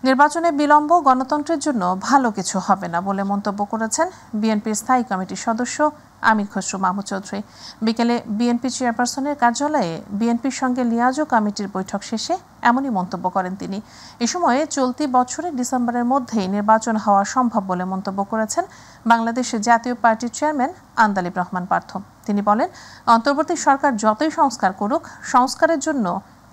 নির্বাচনে বিলম্ব গণতন্ত্রের জন্য ভালো কিছু হবে না বলে মন্তব্য করেছেন বিএনপির স্থায়ী কমিটির সদস্য আমির খসরু মাহমুদ চৌধুরী। বিকেলে বিএনপি চেয়ারপারসনের কার্যালয়ে বিএনপির সঙ্গে লিয়াজো কমিটির বৈঠক শেষে এমনই মন্তব্য করেন তিনি। এ সময়ে চলতি বছরের ডিসেম্বরের মধ্যেই নির্বাচন হওয়া সম্ভব বলে মন্তব্য করেছেন বাংলাদেশের জাতীয় পার্টির চেয়ারম্যান আন্দালিব রহমান পার্থ। তিনি বলেন, অন্তর্বর্তী সরকার যতই সংস্কার করুক, সংস্কারের জন্য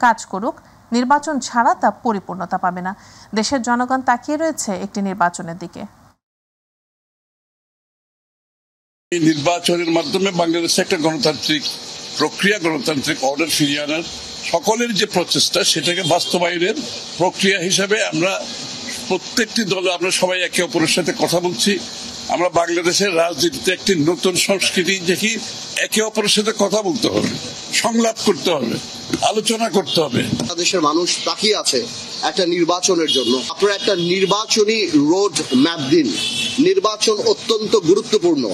কাজ করুক, নির্বাচন ছাড়া তা পরিপূর্ণতা পাবে না। দেশের জনগণ তাকিয়ে রয়েছে একটি নির্বাচনের দিকে। এই নির্বাচনের মাধ্যমে বাংলাদেশে একটা গণতান্ত্রিক প্রক্রিয়া, গণতান্ত্রিক অর্ডার ফিরিয়ে আনার সকলের যে প্রচেষ্টা, সেটাকে বাস্তবায়নের প্রক্রিয়া হিসাবে আমরা প্রত্যেকটি দলে আমরা সবাই একে অপরের সাথে কথা বলছি। আমরা বাংলাদেশের রাজনীতিতে একটি নতুন সংস্কৃতি দেখি, একে অপরের সাথে কথা বলতে হবে, সংলাপ করতে হবে, আলোচনা করতে হবে। বাংলাদেশের মানুষ তাকিয়ে আছে একটা নির্বাচনের জন্য। আপনারা একটা নির্বাচনী রোড ম্যাপ দিন। নির্বাচন অত্যন্ত গুরুত্বপূর্ণ।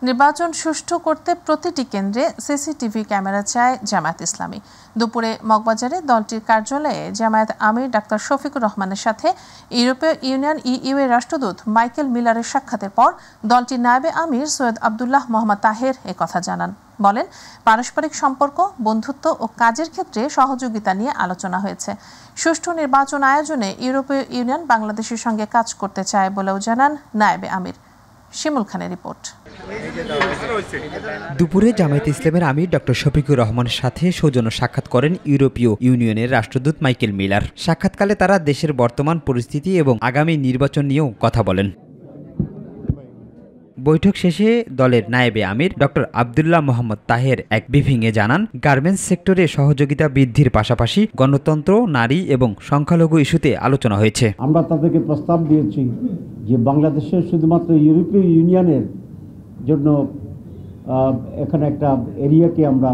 নির্বাচন সুষ্ঠু করতে প্রতিটি কেন্দ্রে সিসিটিভি ক্যামেরা চায় জামায়াত ইসলামী। দুপুরে মগবাজারে দলটির কার্যালয়ে জামায়াত আমির ডাক্তার শফিকুর রহমানের সাথে ইউরোপীয় ইউনিয়ন ইইউ এর রাষ্ট্রদূত মাইকেল মিলারের সাক্ষাতের পর দলটির নায়েবে আমির সৈয়দ আবদুল্লাহ মোহাম্মদ তাহের একথা জানান। বলেন, পারস্পরিক সম্পর্ক, বন্ধুত্ব ও কাজের ক্ষেত্রে সহযোগিতা নিয়ে আলোচনা হয়েছে। সুষ্ঠু নির্বাচন আয়োজনে ইউরোপীয় ইউনিয়ন বাংলাদেশের সঙ্গে কাজ করতে চায় বলেও জানান নায়েবে আমির। শিমুল খানের রিপোর্ট। দুপুরে জামায়াত ইসলামের আমির ডক্টর শফিকুর রহমানের সাথে সৌজন্য সাক্ষাৎ করেন ইউরোপীয় ইউনিয়নের রাষ্ট্রদূত মাইকেল মিলার। সাক্ষাৎকালে তারা দেশের বর্তমান পরিস্থিতি এবং আগামী নির্বাচন নিয়েও কথা বলেন। বৈঠক শেষে দলের নায়েবে আমির ডক্টর আবদুল্লাহ মোহাম্মদ তাহের এক ব্রিফিংয়ে জানান, গার্মেন্টস সেক্টরে সহযোগিতা বৃদ্ধির পাশাপাশি গণতন্ত্র, নারী এবং সংখ্যালঘু ইস্যুতে আলোচনা হয়েছে। আমরা তাদেরকে প্রস্তাব দিয়েছি যে বাংলাদেশের শুধুমাত্র ইউরোপীয় ইউনিয়নের জন্য এখানে একটা এরিয়াকে আমরা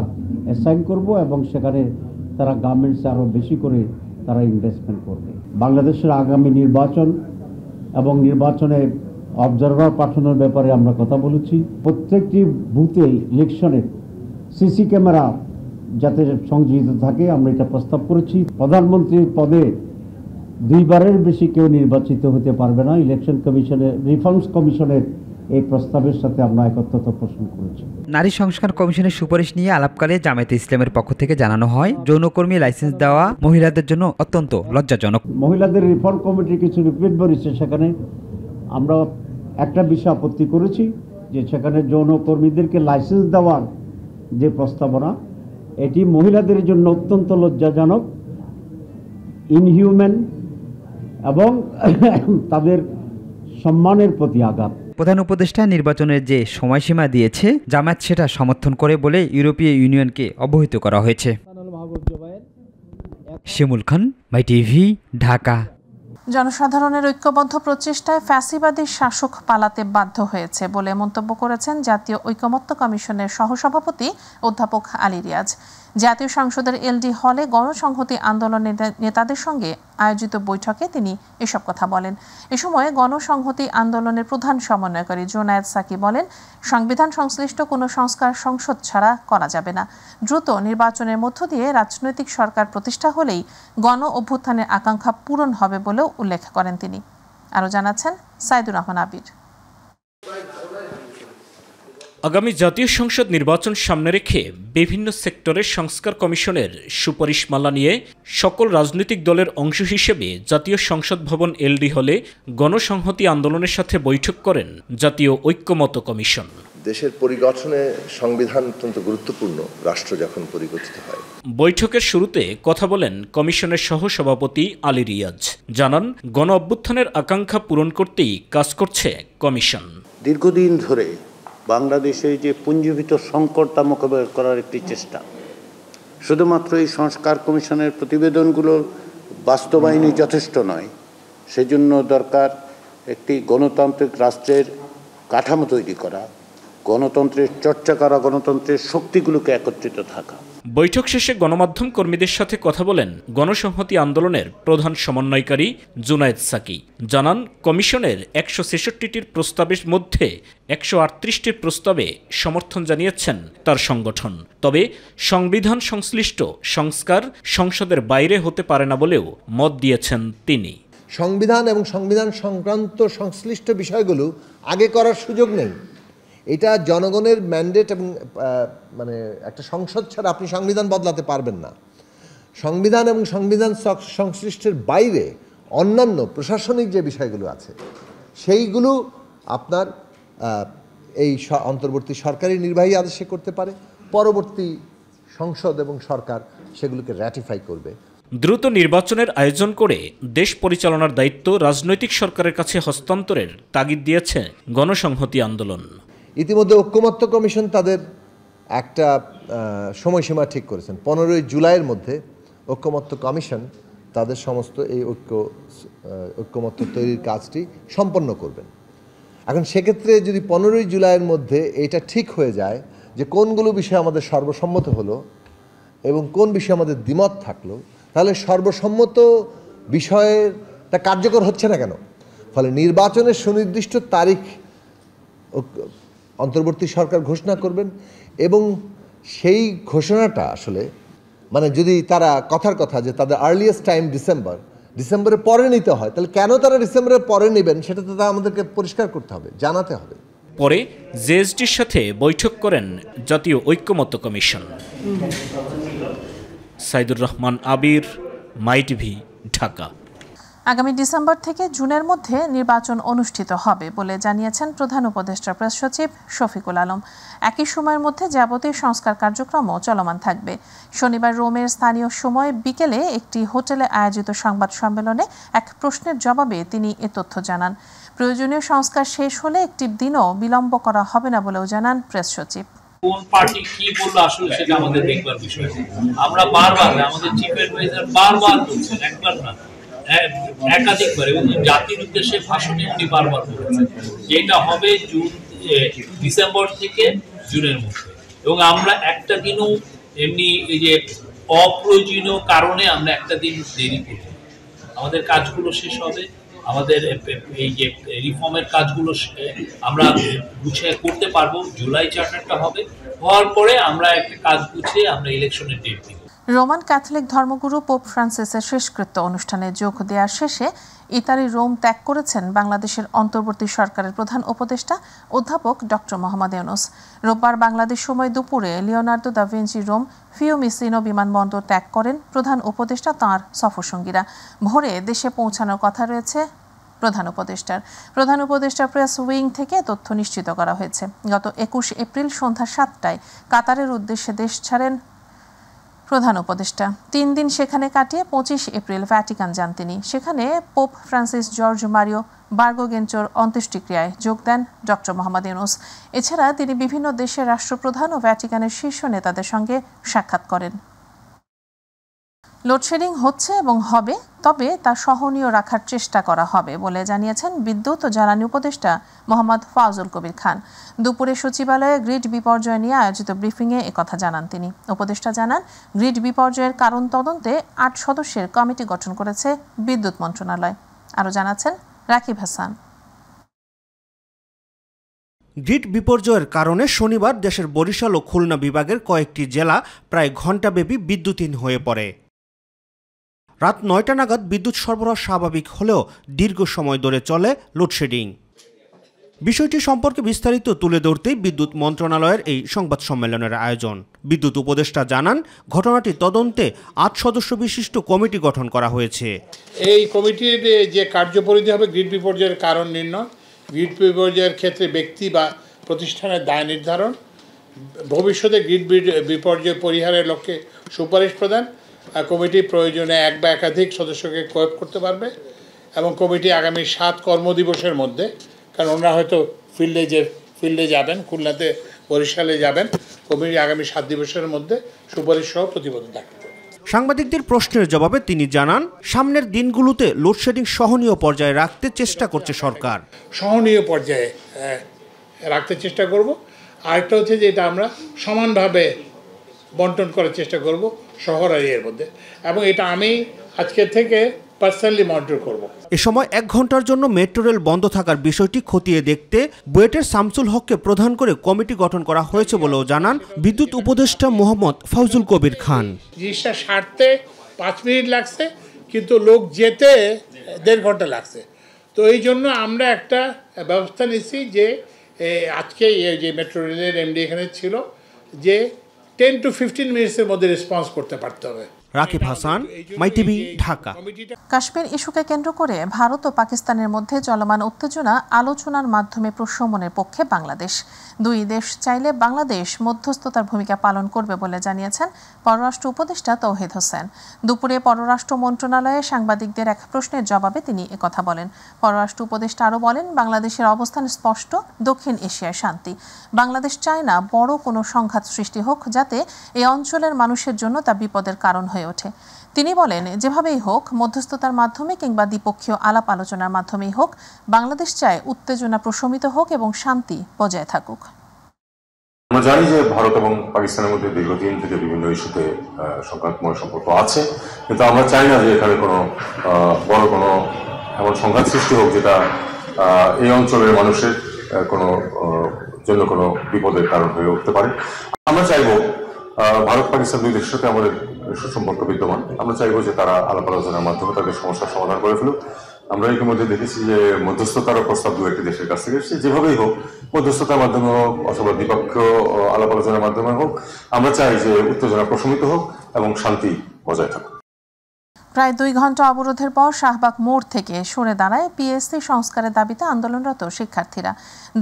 অ্যাসাইন করব এবং সেখানে তারা গার্মেন্টসে আরও বেশি করে তারা ইনভেস্টমেন্ট করবে। বাংলাদেশের আগামী নির্বাচন এবং নির্বাচনে অবজারভার পাঠানোর ব্যাপারে আমরা কথা বলেছি। প্রত্যেকটি বুথে ইলেকশনে সিসি ক্যামেরা যাতে সংযোজিত থাকে আমরা এটা প্রস্তাব করেছি। প্রধানমন্ত্রীর পদে দুইবারের বেশি কেউ নির্বাচিত হতে পারবে না। ইলেকশন কমিশনের রিফর্মস কমিশনের এই প্রস্তাবের সাথে আমরা একত্রতা পোষণ করেছি। নারী সংস্কার কমিশনের সুপারিশ নিয়ে আলাপকালে জামায়াতে ইসলামের পক্ষ থেকে জানানো হয়, যৌনকর্মী লাইসেন্স দেওয়া মহিলাদের জন্য অত্যন্ত লজ্জাজনক। মহিলাদের রিফর্ম কমিটির কিছু রিপোর্ট বেরিয়েছে, সেখানে আমরা একটা বিষয় আপত্তি করেছি যে সেখানে যৌনকর্মীদেরকে লাইসেন্স দেওয়ার যে প্রস্তাবনা, এটি মহিলাদের জন্য অত্যন্ত লজ্জাজনক, ইনহিউম্যান এবং তাদের সম্মানের প্রতি আঘাত। প্রধান উপদেষ্টা নির্বাচনের যে সময়সীমা দিয়েছে, জামায়াত সেটা সমর্থন করে বলে ইউরোপীয় ইউনিয়নকে অবহিত করা হয়েছে। শিমুল খান, মাই টিভি, ঢাকা। জনসাধারণের ঐক্যবদ্ধ প্রচেষ্টায় ফ্যাসিবাদী শাসক পালাতে বাধ্য হয়েছে বলে মন্তব্য করেছেন জাতীয় ঐকমত্য কমিশনের সহসভাপতি অধ্যাপক আলী রিয়াজ। জাতীয় সংসদের এলডি হলে গণসংহতি আন্দোলনের নেতাদের সঙ্গে আয়োজিত বৈঠকে তিনি এসব কথা বলেন। এ সময় গণসংহতি আন্দোলনের প্রধান সমন্বয়কারী জোনায়েদ সাকি বলেন, সংবিধান সংশ্লিষ্ট কোনো সংস্কার সংসদ ছাড়া করা যাবে না। দ্রুত নির্বাচনের মধ্য দিয়ে রাজনৈতিক সরকার প্রতিষ্ঠা হলেই গণ অভ্যুত্থানের আকাঙ্ক্ষা পূরণ হবে বলেও উল্লেখ করেন তিনি। আরও জানাচ্ছেন সাইদুর রহমান আবির। আগামী জাতীয় সংসদ নির্বাচন সামনে রেখে বিভিন্ন সেক্টরের সংস্কার কমিশনের সুপারিশমালা নিয়ে সকল রাজনৈতিক দলের অংশ হিসেবে জাতীয় সংসদ ভবন এলডি হলে গণসংহতি আন্দোলনের সাথে বৈঠক করেন জাতীয় ঐক্যমত্য কমিশন। দেশের পরিগঠনে সংবিধান অত্যন্ত গুরুত্বপূর্ণ, রাষ্ট্র যখন পরিগঠিত হয়। বৈঠকের শুরুতে কথা বলেন কমিশনের সহসভাপতি আলী রিয়াজ। জানান, গণ অভ্যুত্থানের আকাঙ্ক্ষা পূরণ করতেই কাজ করছে কমিশন। দীর্ঘদিন ধরে বাংলাদেশে যে পুঞ্জীভূত সংকটটা মোকাবেলা করার একটি চেষ্টা, শুধুমাত্র এই সংস্কার কমিশনের প্রতিবেদনগুলো বাস্তবায়নই যথেষ্ট নয়। সেজন্য দরকার একটি গণতান্ত্রিক রাষ্ট্রের কাঠামো তৈরি করা, গণতন্ত্রের চর্চা করা, গণতন্ত্রের শক্তিগুলোকে একত্রিত থাকা। বৈঠক শেষে গণমাধ্যম কর্মীদের সাথে কথা বলেন গণসংহতি আন্দোলনের প্রধান সমন্বয়কারী জুনায়েদ সাকি। জানান, কমিশনের ১৬৬টির প্রস্তাবের মধ্যে ১৩৮টির প্রস্তাবে সমর্থন জানিয়েছেন তার সংগঠন। তবে সংবিধান সংশ্লিষ্ট সংস্কার সংসদের বাইরে হতে পারে না বলেও মত দিয়েছেন তিনি। সংবিধান এবং সংবিধান সংক্রান্ত সংশ্লিষ্ট বিষয়গুলো আগে করার সুযোগ নেই। এটা জনগণের ম্যান্ডেট এবং মানে একটা সংসদ ছাড়া আপনি সংবিধান বদলাতে পারবেন না। সংবিধান এবং সংবিধান সংশ্লিষ্টের বাইরে অন্যান্য প্রশাসনিক যে বিষয়গুলো আছে সেইগুলো আপনার এই অন্তর্বর্তী সরকারি নির্বাহী আদেশে করতে পারে, পরবর্তী সংসদ এবং সরকার সেগুলোকে র্যাটিফাই করবে। দ্রুত নির্বাচনের আয়োজন করে দেশ পরিচালনার দায়িত্ব রাজনৈতিক সরকারের কাছে হস্তান্তরের তাগিদ দিয়েছে গণসংহতি আন্দোলন। ইতিমধ্যে ঐক্যমত্য কমিশন তাদের একটা সময়সীমা ঠিক করেছেন। 15ই জুলাইয়ের মধ্যে ঐক্যমত্য কমিশন তাদের সমস্ত এই ঐক্যমত্য তৈরির কাজটি সম্পন্ন করবেন। এখন সেক্ষেত্রে যদি 15ই জুলাইয়ের মধ্যে এটা ঠিক হয়ে যায় যে কোনগুলো বিষয় আমাদের সর্বসম্মত হলো এবং কোন বিষয়ে আমাদের দ্বিমত থাকলো, তাহলে সর্বসম্মত বিষয়টা কার্যকর হচ্ছে না কেন? ফলে নির্বাচনের সুনির্দিষ্ট তারিখ অন্তর্বর্তী সরকার ঘোষণা করবেন এবং সেই ঘোষণাটা আসলে মানে যদি তারা কথার কথা যে তাদের আর্লিয়েস্ট টাইম ডিসেম্বরের পরে নিতে হয়, তাহলে কেন তারা ডিসেম্বরের পরে নেবেন সেটা তো আমাদেরকে পরিষ্কার করতে হবে, জানাতে হবে। পরে জেএসডির সাথে বৈঠক করেন জাতীয় ঐক্যমত্য কমিশন। সাইদুর রহমান আবির, মাই টিভি, ঢাকা। আগামী ডিসেম্বর থেকে জুনের মধ্যে নির্বাচন অনুষ্ঠিত হবে বলে জানিয়েছেন প্রধান উপদেষ্টা প্রেস সচিব শফিকুল আলম। একই সময়ের মধ্যে যাবতীয় সংস্কার কার্যক্রমও চলমান থাকবে। শনিবার রোমের স্থানীয় সময় বিকেলে একটি হোটেলে আয়োজিত সংবাদ সম্মেলনে এক প্রশ্নের জবাবে তিনি এ তথ্য জানান। প্রয়োজনীয় সংস্কার শেষ হলে একটি দিনও বিলম্ব করা হবে না বলেও জানান প্রেস সচিব। কোন পার্টি কি বললো আসলে সেটা আমাদের দেখবার বিষয়। আমরা বারবার আমাদের চিফ অ্যাডভাইজার বারবার বলছেন, একবার না একাধিকবার, এবং জাতির উদ্দেশ্যে ভাষণে উনি বারবার বলেছেন যে এটা হবে ডিসেম্বর থেকে জুনের মধ্যে। এবং আমরা একটা দিনও এমনি এই যে অপ্রয়োজনীয় কারণে আমরা একটা দিন দেরি করব। আমাদের কাজগুলো শেষ হবে, আমাদের এই যে রিফর্মের কাজগুলো আমরা গুছিয়ে করতে পারবো। জুলাই চার্টারটা হবে, হওয়ার পরে আমরা একটা কাজ গুছিয়ে আমরা ইলেকশনের ডেট দিব। রোমান ক্যাথলিক ধর্মগুরু পোপ ফ্রান্সিসের শেষকৃত্য অনুষ্ঠানে যোগ দেওয়ার শেষে ইতালি রোম ত্যাগ করেছেন বাংলাদেশের অন্তর্বর্তী সরকারের প্রধান উপদেষ্টা অধ্যাপক ডক্টর মোহাম্মদ ইউনূস। রোববার বাংলাদেশ সময় দুপুরে লিওনার্দো দা ভিঞ্চি রোম ফিউমিসিনো বিমানবন্দর ত্যাগ করেন প্রধান উপদেষ্টা তাঁর সফরসঙ্গীরা। ভোরে দেশে পৌঁছানোর কথা রয়েছে প্রধান উপদেষ্টার প্রেস উইং থেকে তথ্য নিশ্চিত করা হয়েছে। গত 21 এপ্রিল সন্ধ্যা 7টায় কাতারের উদ্দেশ্যে দেশ ছাড়েন প্রধান উপদেষ্টা। 3 দিন সেখানে কাটিয়ে 25 এপ্রিল ভ্যাটিকান যান তিনি। সেখানে পোপ ফ্রান্সিস জর্জ মারিও বার্গোগেঞ্চোর অন্ত্যেষ্টিক্রিয়ায় যোগ দেন ডক্টর মোহাম্মদ ইউনূস। এছাড়া তিনি বিভিন্ন দেশের রাষ্ট্রপ্রধান ও ভ্যাটিকানের শীর্ষ নেতাদের সঙ্গে সাক্ষাৎ করেন। লোডশেডিং হচ্ছে এবং হবে, তবে তা সহনীয় রাখার চেষ্টা করা হবে বলে জানিয়েছেন বিদ্যুৎ ও জ্বালানি উপদেষ্টা মোহাম্মদ ফাউজুল কবির খান। দুপুরে সচিবালয়ে গ্রিড বিপর্যয় নিয়ে আয়োজিত ব্রিফিংয়ে একথা জানান তিনি। উপদেষ্টা জানান, গ্রিড বিপর্যয়ের কারণ তদন্তে 8 সদস্যের কমিটি গঠন করেছে বিদ্যুৎ মন্ত্রণালয়। আরও জানাচ্ছেন রাকিব হাসান। গ্রিড বিপর্যয়ের কারণে শনিবার দেশের বরিশাল ও খুলনা বিভাগের কয়েকটি জেলা প্রায় ঘণ্টাব্যাপী বিদ্যুৎহীন হয়ে পড়ে। রাত 9টা নাগাদ বিদ্যুৎ সরবরাহ স্বাভাবিক হলেও দীর্ঘ সময় ধরে চলে লোডশেডিং। বিষয়টি সম্পর্কে বিস্তারিত তুলে ধরতেই বিদ্যুৎ মন্ত্রণালয়ের এই সংবাদ সম্মেলনের আয়োজন। বিদ্যুৎ উপদেষ্টা জানান, ঘটনাটি তদন্তে 8 সদস্য বিশিষ্ট কমিটি গঠন করা হয়েছে। এই কমিটির যে কার্যপরিধি হবে গ্রিড বিপর্যয়ের কারণ নির্ণয়, গ্রিড বিপর্যয়ের ক্ষেত্রে ব্যক্তি বা প্রতিষ্ঠানের দায় নির্ধারণ, ভবিষ্যতে গ্রিড বিপর্যয় পরিহারের লক্ষ্যে সুপারিশ প্রদান। কমিটি প্রয়োজনে এক বা একাধিক সদস্যকে কয়েক করতে পারবে এবং কমিটি আগামী 7 কর্মদিবসের মধ্যে, কারণ ওনারা হয়তো ফিল্ডে যাবেন, খুলনাতে বরিশালে যাবেন, কমিটি আগামী 7 দিবসের মধ্যে সুপারিশ সহ প্রতিবেদন দাখিল করবে। সাংবাদিকদের প্রশ্নের জবাবে তিনি জানান, সামনের দিনগুলোতে লোডশেডিং সহনীয় পর্যায়ে রাখতে চেষ্টা করছে সরকার। সহনীয় পর্যায়ে রাখতে চেষ্টা করব। আরেকটা হচ্ছে যে এটা আমরা সমানভাবে বন্টন করার চেষ্টা করব শহর আর এর মধ্যে, এবং এটা আমি আজকে থেকে পার্সোনালি মনিটর করব। এ সময় 1 ঘন্টার জন্য মেট্রো রেল বন্ধ থাকার বিষয়টি খতিয়ে দেখতে বুয়েটের শামসুল হককে প্রধান করে কমিটি গঠন করা হয়েছে বলেও জানান বিদ্যুৎ উপদেষ্টা মোহাম্মদ ফাউজুল কবির খান। জিনিসটা সারতে 5 মিনিট লাগছে, কিন্তু লোক যেতে 1.5 ঘন্টা লাগছে। তো এই জন্য আমরা একটা ব্যবস্থা নিচ্ছি যে আজকে যে মেট্রো রেলের এমডি এখানে ছিল যে 10 to 15 মিনিটসের মধ্যে রেসপন্স করতে পারতে হবে। রাকিব হাসান, মাই টিভি, ঢাকা। কাশ্মীর ইস্যুকে কেন্দ্র করে ভারত ও পাকিস্তানের মধ্যে চলমান উত্তেজনা আলোচনার মাধ্যমে প্রশমনের পক্ষে বাংলাদেশ। দুই দেশ চাইলে বাংলাদেশ মধ্যস্থতার ভূমিকা পালন করবে বলে জানিয়েছেন পররাষ্ট্র উপদেষ্টা তৌহিদ হোসেন। দুপুরে পররাষ্ট্র মন্ত্রণালয়ে সাংবাদিকদের এক প্রশ্নের জবাবে তিনি একথা বলেন। পররাষ্ট্র উপদেষ্টা আরও বলেন, বাংলাদেশের অবস্থান স্পষ্ট, দক্ষিণ এশিয়ায় শান্তি। বাংলাদেশ চায় না বড় কোনো সংঘাত সৃষ্টি হোক, যাতে এই অঞ্চলের মানুষের জন্য তা বিপদের কারণ হয়ে ওঠে। তিনি বলেন, যেভাবেই হোক, মধ্যস্থতার মাধ্যমে কিংবা দ্বিপক্ষীয় আলাপ আলোচনার মাধ্যমেই হোক, বাংলাদেশ চায় উত্তেজনা প্রশমিত হোক এবং শান্তি বজায় থাকুক। আমরা জানি যে ভারত এবং পাকিস্তানের মধ্যে দীর্ঘদিন থেকে বিভিন্ন ইস্যুতে সংঘাতময় সম্পর্ক আছে, কিন্তু আমরা চাই না যে এখানে কোনো বড় কোনো এমন সংঘাত সৃষ্টি হোক যেটা এই অঞ্চলের মানুষের জন্য কোনো বিপদের কারণ হয়ে উঠতে পারে। আমরা চাইব ভারত পাকিস্তান দুই দেশের সাথে আমাদের সুসম্পর্ক বিদ্যমান। আমরা চাইবো যে তারা আলাপ আলোচনার মাধ্যমে তাদের সমস্যার সমাধান করে ফেলুক। আমরা ইতিমধ্যে দেখেছি যে মধ্যস্থতার প্রস্তাব দু একটি দেশের কাছ থেকে এসেছে। যেভাবেই হোক, মধ্যস্থতার মাধ্যমে হোক অথবা দ্বিপক্ষীয় আলাপ আলোচনার মাধ্যমে হোক, আমরা চাই যে উত্তেজনা প্রশমিত হোক এবং শান্তি বজায় থাকুক। প্রায় 2 ঘন্টা অবরোধের পর শাহবাগ মোড় থেকে সরে দাঁড়ায় পিএসসি সংস্কারের দাবিতে আন্দোলনরত শিক্ষার্থীরা।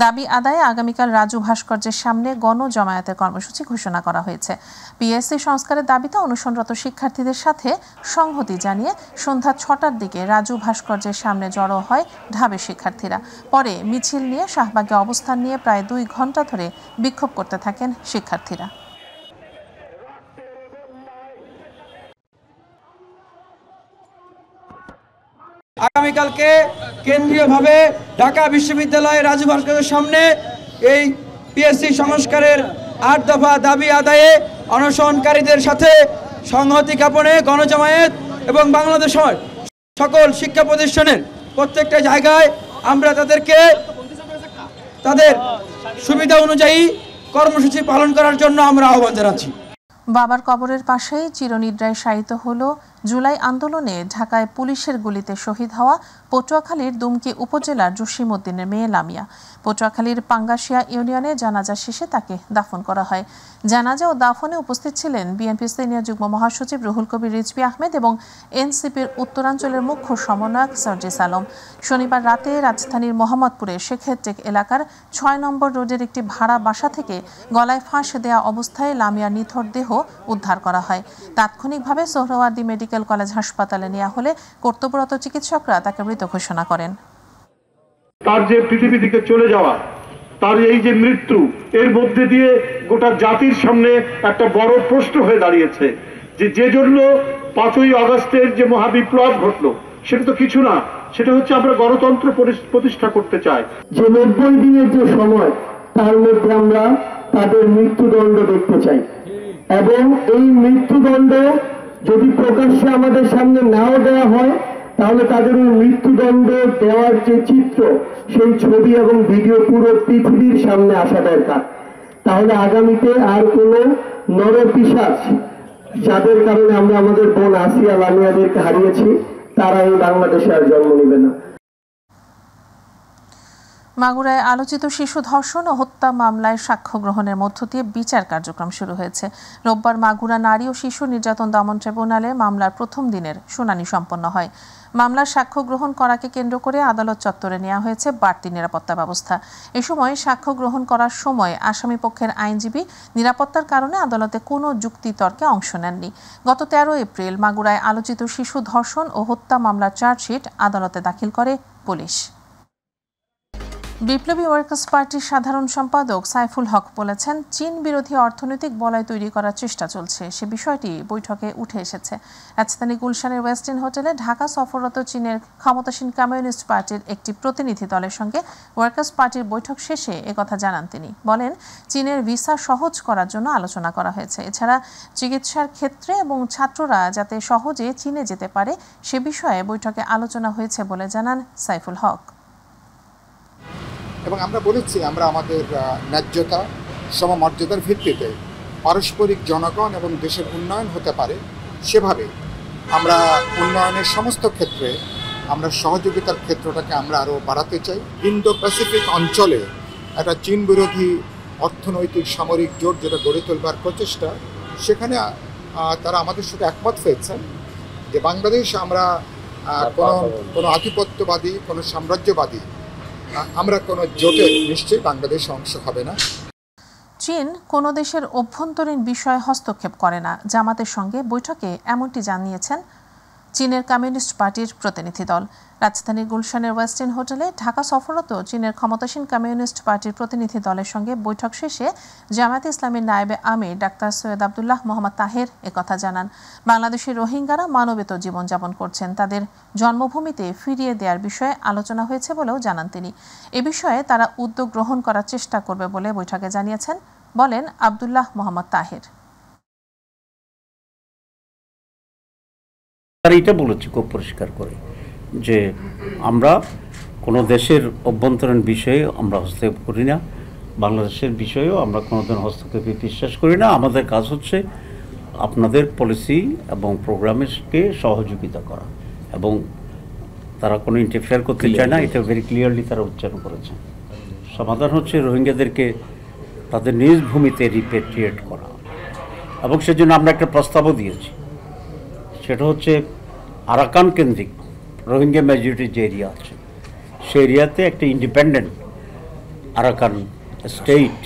দাবি আদায়ে আগামীকাল রাজু ভাস্কর্যের সামনে গণজমায়েতের কর্মসূচি ঘোষণা করা হয়েছে। পিএসসি সংস্কারের দাবিতে অনশনরত শিক্ষার্থীদের সাথে সংহতি জানিয়ে সন্ধ্যা 6টার দিকে রাজু ভাস্কর্যের সামনে জড়ো হয় ঢাবি শিক্ষার্থীরা। পরে মিছিল নিয়ে শাহবাগে অবস্থান নিয়ে প্রায় 2 ঘন্টা ধরে বিক্ষোভ করতে থাকেন শিক্ষার্থীরা। আগামীকালকে কেন্দ্রীয়ভাবে ঢাকা বিশ্ববিদ্যালয়ের রাজু ভাস্কর্যের সামনে এই পিএসসি সংস্কারের 8 দফা দাবি আদায়ে অনশনকারীদের সাথে সংহতি জ্ঞাপনে গণজমায়েত এবং বাংলাদেশের সকল শিক্ষা প্রতিষ্ঠানের প্রত্যেকটা জায়গায় আমরা তাদেরকে তাদের সুবিধা অনুযায়ী কর্মসূচি পালন করার জন্য আমরা আহ্বান জানাচ্ছি। বাবার কবরের পাশেই চিরনিদ্রায় শায়িত হলো জুলাই আন্দোলনে ঢাকায় পুলিশের গুলিতে শহীদ হওয়া পটুয়াখালীর দুমকি উপজেলার জসিমউদ্দিনের মেয়ে লামিয়া। পটুয়াখালীর পাঙ্গাশিয়া ইউনিয়নে জানাজা শেষে তাকে দাফন করা হয়। জানাজা ও দাফনে উপস্থিত ছিলেন বিএনপির সিনিয়র যুগ্ম মহাসচিব রুহুল কবির রিজভী আহমেদ এবং এনসিপির উত্তরাঞ্চলের মুখ্য সমন্বয়ক সার্জিস আলম। শনিবার রাতে রাজধানীর মোহাম্মদপুরের শেখেরটেক এলাকার 6 নম্বর রোডের একটি ভাড়া বাসা থেকে গলায় ফাঁস দেওয়া অবস্থায় লামিয়ার নিথর দেহ উদ্ধার করা হয়। তাৎক্ষণিকভাবে সোহরাওয়ার্দী মেডিকেল কলেজ হাসপাতালে নেওয়া হলে কর্তব্যরত চিকিৎসকরা তাকে মৃত ঘোষণা করেন। তার যে পৃথিবী থেকে চলে যাওয়া, তার এই যে মৃত্যু, এর মধ্যে দিয়ে গোটা জাতির সামনে একটা বড় প্রশ্ন হয়ে দাঁড়িয়েছে যে জন্য 5ই আগস্টের যে মহাবিপ্লব ঘটলো সেটা তো কিছু না, সেটা হচ্ছে আমরা গণতন্ত্র প্রতিষ্ঠা করতে চাই। যে 90 দিনের যে সময়, তার মধ্যে আমরা তাদের মৃত্যুদণ্ড দেখতে চাই এবং এই মৃত্যুদণ্ড যদি প্রকাশ্যে আমাদের সামনে নাও দেওয়া হয়, তাহলে তাদের ওই মৃত্যুদণ্ড দেওয়ার যে চিত্র, সেই ছবি এবং ভিডিও পুরো পৃথিবীর সামনে আসা দরকার। তাহলে আগামীতে আর কোনো নরপিশাচ, যাদের কারণে আমরা আমাদের বোন আসিয়া লামিয়াদেরকে হারিয়েছি, তারা এই বাংলাদেশে আর জন্ম নেবে না। মাগুরায় আলোচিত শিশু ধর্ষণ ও হত্যা মামলায় সাক্ষ্য গ্রহণের মধ্য দিয়ে বিচার কার্যক্রম শুরু হয়েছে। রোববার মাগুরা নারী ও শিশু নির্যাতন দমন ট্রাইব্যুনালে মামলার প্রথম দিনের শুনানি সম্পন্ন হয়। মামলার সাক্ষ্য গ্রহণ করাকে কেন্দ্র করে আদালত চত্বরে নেওয়া হয়েছে বাড়তি নিরাপত্তা ব্যবস্থা। এ সময় সাক্ষ্য গ্রহণ করার সময় আসামি পক্ষের আইনজীবী নিরাপত্তার কারণে আদালতে কোনো যুক্তিতর্কে অংশ নেননি। গত 13 এপ্রিল মাগুরায় আলোচিত শিশু ধর্ষণ ও হত্যা মামলার চার্জশিট আদালতে দাখিল করে পুলিশ। বিপ্লবী ওয়ার্কার্স পার্টির সাধারণ সম্পাদক সাইফুল হক বলেছেন, চীন বিরোধী অর্থনৈতিক বলয় তৈরি করার চেষ্টা চলছে। সে বিষয়টি বৈঠকে উঠে এসেছে। রাজধানী গুলশানের ওয়েস্টিন হোটেলে ঢাকা সফররত চীনের ক্ষমতাসীন কমিউনিস্ট পার্টির একটি প্রতিনিধি দলের সঙ্গে ওয়ার্কার্স পার্টির বৈঠক শেষে একথা জানান তিনি। বলেন, চীনের ভিসা সহজ করার জন্য আলোচনা করা হয়েছে। এছাড়া চিকিৎসার ক্ষেত্রে এবং ছাত্ররা যাতে সহজে চীনে যেতে পারে সে বিষয়ে বৈঠকে আলোচনা হয়েছে বলে জানান সাইফুল হক। এবং আমরা বলেছি, আমরা আমাদের ন্যায্যতা সমমর্যাদার ভিত্তিতে পারস্পরিক জনগণ এবং দেশের উন্নয়ন হতে পারে সেভাবে আমরা উন্নয়নের সমস্ত ক্ষেত্রে আমরা সহযোগিতার ক্ষেত্রটাকে আমরা আরও বাড়াতে চাই। ইন্দো প্যাসিফিক অঞ্চলে একটা চীন বিরোধী অর্থনৈতিক সামরিক জোট যেটা গড়ে তোলবার প্রচেষ্টা, সেখানে তারা আমাদের সাথে একমত হয়েছেন যে বাংলাদেশ আমরা কোনো আধিপত্যবাদী, কোনো সাম্রাজ্যবাদী, আমরা কোনো জোটের নিশ্চয়ই বাংলাদেশ অংশ হবে না। চীন কোনো দেশের অভ্যন্তরীণ বিষয়ে হস্তক্ষেপ করে না, জামাতের সঙ্গে বৈঠকে এমনটি জানিয়েছেন চীনের কমিউনিস্ট পার্টির প্রতিনিধি দল। রাজধানীর গুলশানের ওয়েস্টিন হোটেলে ঢাকা সফররত চীনের ক্ষমতাসীন কমিউনিস্ট পার্টির প্রতিনিধি দলের সঙ্গে বৈঠক শেষে জামায়াতে ইসলামীর নায়েবে আমির ডাক্তার সৈয়দ আব্দুল্লাহ মোহাম্মদ তাহের একথা জানান। বাংলাদেশের রোহিঙ্গারা মানবেতর জীবনযাপন করছেন, তাদের জন্মভূমিতে ফিরিয়ে দেওয়ার বিষয়ে আলোচনা হয়েছে বলেও জানান তিনি। এ বিষয়ে তারা উদ্যোগ গ্রহণ করার চেষ্টা করবে বলে বৈঠকে জানিয়েছেন, বলেন আব্দুল্লাহ মোহাম্মদ তাহের। তারা এটা বলেছে খুব পরিষ্কার করে যে আমরা কোনো দেশের অভ্যন্তরীণ বিষয়ে আমরা হস্তক্ষেপ করি না, বাংলাদেশের বিষয়েও আমরা কোনোদিন হস্তক্ষেপে বিশ্বাস করি না। আমাদের কাজ হচ্ছে আপনাদের পলিসি এবং প্রোগ্রামকে সহযোগিতা করা, এবং তারা কোনো ইন্টারফেয়ার করতে চায় না, এটা ভেরি ক্লিয়ারলি তারা উচ্চারণ করেছে। সমাধান হচ্ছে রোহিঙ্গাদেরকে তাদের নিজ ভূমিতে রিপেট্রিয়েট করা, এবং সেজন্য আমরা একটা প্রস্তাবও দিয়েছি। সেটা হচ্ছে আরাকান কেন্দ্রিক রোহিঙ্গা মেজরিটির যে এরিয়া আছে সেই এরিয়াতে একটা ইন্ডিপেন্ডেন্ট আরাকান স্টেট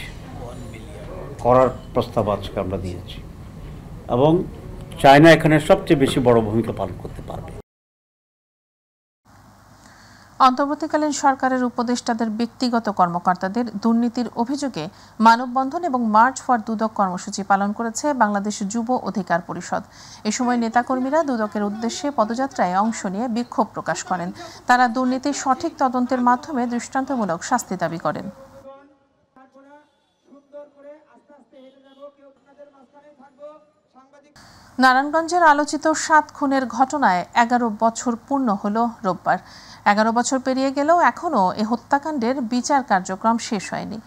করার প্রস্তাব আজকে আমরা দিয়েছি, এবং চায়না এখানে সবচেয়ে বেশি বড় ভূমিকা পালন করতে পারবে। অন্তর্বর্তীকালীন সরকারের উপদেষ্টাদের ব্যক্তিগত কর্মকর্তাদের দুর্নীতির অভিযোগে মানববন্ধন এবং মার্চ ফর দুদক কর্মসূচি পালন করেছে বাংলাদেশ যুব অধিকার পরিষদ। এ সময় নেতাকর্মীরা দুদকের উদ্দেশ্যে পদযাত্রায় অংশ নিয়ে বিক্ষোভ প্রকাশ করেন। তারা দুর্নীতির সঠিক তদন্তের মাধ্যমে দৃষ্টান্তমূলক শাস্তি দাবি করেন। নারায়ণগঞ্জের আলোচিত 7 খুনের ঘটনায় 11 বছর পূর্ণ হল রোববার। 11 বছর পেরিয়ে গেলেও এখনও এ হত্যাকাণ্ডের বিচার কার্যক্রম শেষ হয়নি।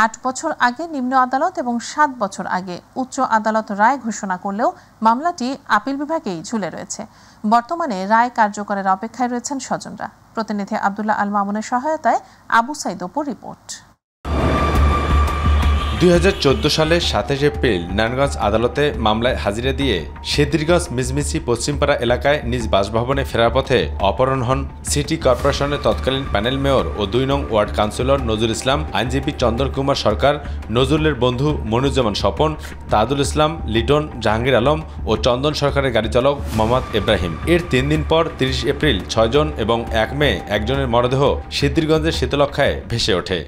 8 বছর আগে নিম্ন আদালত এবং 7 বছর আগে উচ্চ আদালত রায় ঘোষণা করলেও মামলাটি আপিল বিভাগেই ঝুলে রয়েছে। বর্তমানে রায় কার্যকরের অপেক্ষায় রয়েছেন স্বজনরা। প্রতিনিধি আব্দুল্লাহ আল মামুনের সহায়তায় আবু সাইদ অপুর রিপোর্ট। 2014 সালের 27 এপ্রিল নারায়ণগঞ্জ আদালতে মামলায় হাজিরা দিয়ে সেদিরগঞ্জ মিজমিছি পশ্চিমপাড়া এলাকায় নিজ বাসভবনে ফেরার পথে অপহরণ হন সিটি কর্পোরেশনের তৎকালীন প্যানেল মেয়র ও 2 নং ওয়ার্ড কাউন্সিলর নজরুল ইসলাম, আইনজীবী চন্দন কুমার সরকার, নজরুলের বন্ধু মনিরুজ্জামান স্বপন, তাজুল ইসলাম, লিটন, জাহাঙ্গীর আলম ও চন্দন সরকারের গাড়ি চালক মোহাম্মদ ইব্রাহিম। এর 3 দিন পর 30 এপ্রিল 6 জন এবং 1 মে একজনের মরদেহ সেদিরগঞ্জের শীতলক্ষায় ভেসে ওঠে।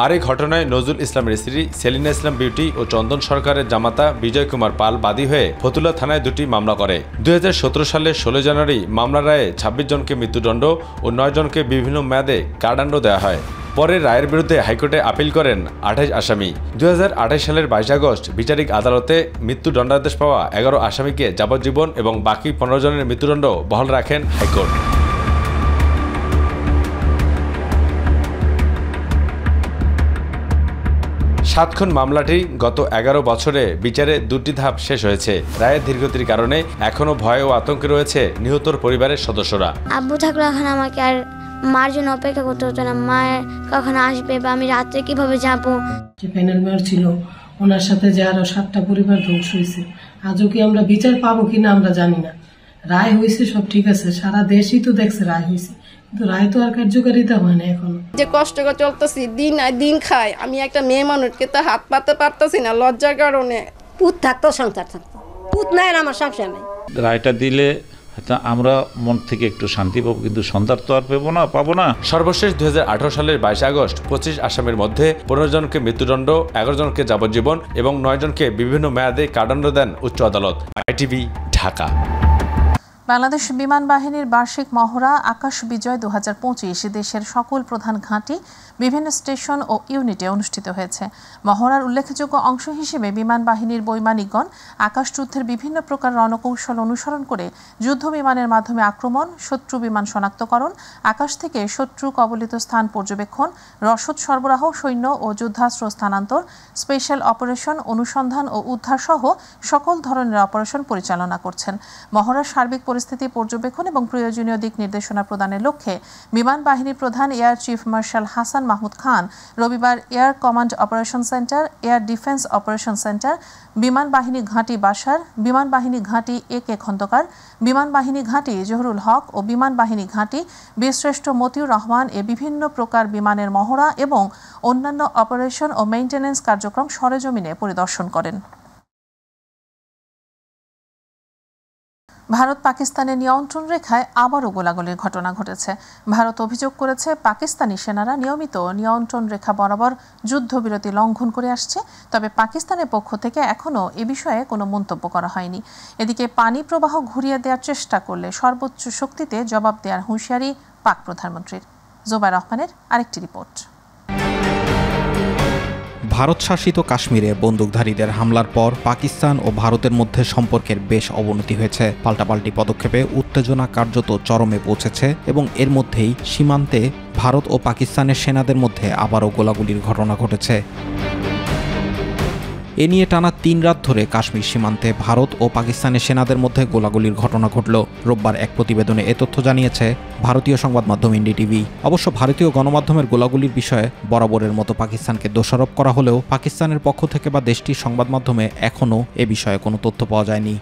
আর এই ঘটনায় নজরুল ইসলামের স্ত্রী সেলিনা ইসলাম বিউটি ও চন্দন সরকারের জামাতা বিজয় কুমার পাল বাদী হয়ে ফতুল্লা থানায় 2টি মামলা করে। 2017 সালের 16 জানুয়ারি মামলার রায়ে 26 জনকে মৃত্যুদণ্ড ও 9 জনকে বিভিন্ন মেয়াদে কারাদণ্ড দেওয়া হয়। পরে রায়ের বিরুদ্ধে হাইকোর্টে আপিল করেন 28 আসামি। 2028 সালের 22 আগস্ট বিচারিক আদালতে মৃত্যুদণ্ডাদেশ পাওয়া 11 আসামিকে যাবজ্জীবন এবং বাকি 15 জনের মৃত্যুদণ্ড বহাল রাখেন হাইকোর্ট। 7 খুন মামলাটি গত 11 বছরে বিচারে 2টি ধাপ শেষ হয়েছে। রায়ের ধীরগতির কারণে এখনো ভয় ও আতঙ্কে রয়েছে নিহতর পরিবারের সদস্যরা। আব্বু থাকলে এখন আমাকে আর মার জন্য অপেক্ষা করতে হতো না, মা কখন আসবে বা আমি রাত্রে কিভাবে যাবো। যে প্যানেল মেয়র ছিল ওনার সাথে যে আরো 7টা পরিবার ধ্বংস হয়েছে, আজও কি আমরা বিচার পাবো কিনা আমরা জানি না। রায় হয়েছে সব ঠিক আছে, সারা দেশই তো দেখছে রায় হয়েছে, কিন্তু রায় তো আর কার্যকারিতা হয় না। এখন যে কষ্ট করে চলতেছি, দিন আর দিন খাই, আমি একটা মেয়ে মানুষকে তো হাত পাতে পারতেছি না লজ্জার কারণে। পুত থাকতো সংসার থাকতো, পুত নাই আর আমার সংসার নাই। রায়টা দিলে আমরা মন থেকে একটু শান্তি পাবো, কিন্তু সন্ধ্যার তো আর পাবো না। সর্বশেষ 2018 সালের 22 আগস্ট 25 আসামির মধ্যে 15 জনকে মৃত্যুদণ্ড, 11 জনকে যাবজ্জীবন এবং 9 জনকে বিভিন্ন মেয়াদে কারাদণ্ড দেন উচ্চ আদালত। ITV, ঢাকা। বাংলাদেশ বিমান বাহিনীর বার্ষিক মহড়া আকাশ বিজয় 2025 দেশের সকল প্রধান ঘাঁটি, বিভিন্ন স্টেশন ও ইউনিটে অনুষ্ঠিত হয়েছে। মহড়ার উল্লেখযোগ্য অংশ হিসেবে বিমান বাহিনীর বৈমানিকগণ আকাশযুদ্ধের বিভিন্ন প্রকার রণকৌশল অনুসরণ করে যুদ্ধ বিমানের মাধ্যমে আক্রমণ, শত্রু বিমান শনাক্তকরণ, আকাশ থেকে শত্রু কবলিত স্থান পর্যবেক্ষণ, রসদ সরবরাহ, সৈন্য ও যুদ্ধাস্ত্র স্থানান্তর, স্পেশাল অপারেশন, অনুসন্ধান ও উদ্ধার সহ সকল ধরনের অপারেশন পরিচালনা করছেন। মহড়ার সার্বিক পরিস্থিতি পর্যবেক্ষণ এবং প্রয়োজনীয় দিক নির্দেশনা প্রদানের লক্ষ্যে বিমান বাহিনী প্রধান air chief marshal Hasan Mahmud Khan রবিবার air command operation centre, air defence operation centre, বিমান বাহিনী ঘাঁটি বাসার, বিমান বাহিনী ঘাঁটি AK খন্দকার, বিমান বাহিনী ঘাঁটি জহুরুল হক ও বিমান বাহিনী ঘাঁটি বীরশ্রেষ্ঠ মতিউর রহমান এ বিভিন্ন প্রকার বিমানের মহড়া এবং অন্যান্য অপারেশন ও মেইনটেনেন্স কার্যক্রম সরেজমিনে পরিদর্শন করেন। ভারত পাকিস্তানের নিয়ন্ত্রণ রেখায় আবারও গোলাগুলির ঘটনা ঘটেছে। ভারত অভিযোগ করেছে পাকিস্তানি সেনারা নিয়মিত নিয়ন্ত্রণ রেখা বরাবর যুদ্ধবিরতি লঙ্ঘন করে আসছে, তবে পাকিস্তানের পক্ষ থেকে এখনও এ বিষয়ে কোনো মন্তব্য করা হয়নি। এদিকে পানি প্রবাহ ঘুরিয়ে দেওয়ার চেষ্টা করলে সর্বোচ্চ শক্তিতে জবাব দেওয়ার হুঁশিয়ারি পাক প্রধানমন্ত্রীর। জোবায়ের রহমানের আরেকটি রিপোর্ট। ভারত শাসিত কাশ্মীরে বন্দুকধারীদের হামলার পর পাকিস্তান ও ভারতের মধ্যে সম্পর্কের বেশ অবনতি হয়েছে। পাল্টাপাল্টি পদক্ষেপে উত্তেজনা কার্যত চরমে পৌঁছেছে এবং এর মধ্যেই সীমান্তে ভারত ও পাকিস্তানের সেনাদের মধ্যে আবারও গোলাগুলির ঘটনা ঘটেছে। এ নিয়ে টানা 3 রাত ধরে কাশ্মীর সীমান্তে ভারত ও পাকিস্তানের সেনাদের মধ্যে গোলাগুলির ঘটনা ঘটল। রোববার এক প্রতিবেদনে এ তথ্য জানিয়েছে ভারতীয় সংবাদ মাধ্যম NDTV। অবশ্য ভারতীয় গণমাধ্যমের গোলাগুলির বিষয়ে বরাবরের মতো পাকিস্তানকে দোষারোপ করা হলেও পাকিস্তানের পক্ষ থেকে বা দেশটির সংবাদ মাধ্যমে এখনও এ বিষয়ে কোনো তথ্য পাওয়া যায়নি।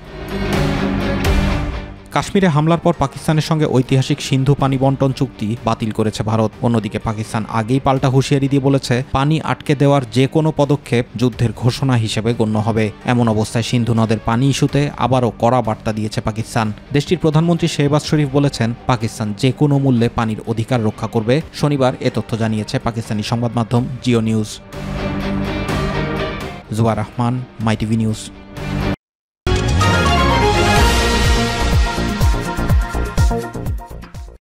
কাশ্মীরে হামলার পর পাকিস্তানের সঙ্গে ঐতিহাসিক সিন্ধু পানি বন্টন চুক্তি বাতিল করেছে ভারত। অন্যদিকে পাকিস্তান আগেই পাল্টা হুঁশিয়ারি দিয়ে বলেছে পানি আটকে দেওয়ার যে কোনো পদক্ষেপ যুদ্ধের ঘোষণা হিসেবে গণ্য হবে। এমন অবস্থায় সিন্ধু নদের পানি ইস্যুতে আবারও কড়া বার্তা দিয়েছে পাকিস্তান। দেশটির প্রধানমন্ত্রী শেহবাজ শরীফ বলেছেন পাকিস্তান যে কোনো মূল্যে পানির অধিকার রক্ষা করবে। শনিবার এ তথ্য জানিয়েছে পাকিস্তানি সংবাদ মাধ্যম জিও নিউজ। জোবায়ের রহমান, মাই টিভি নিউজ।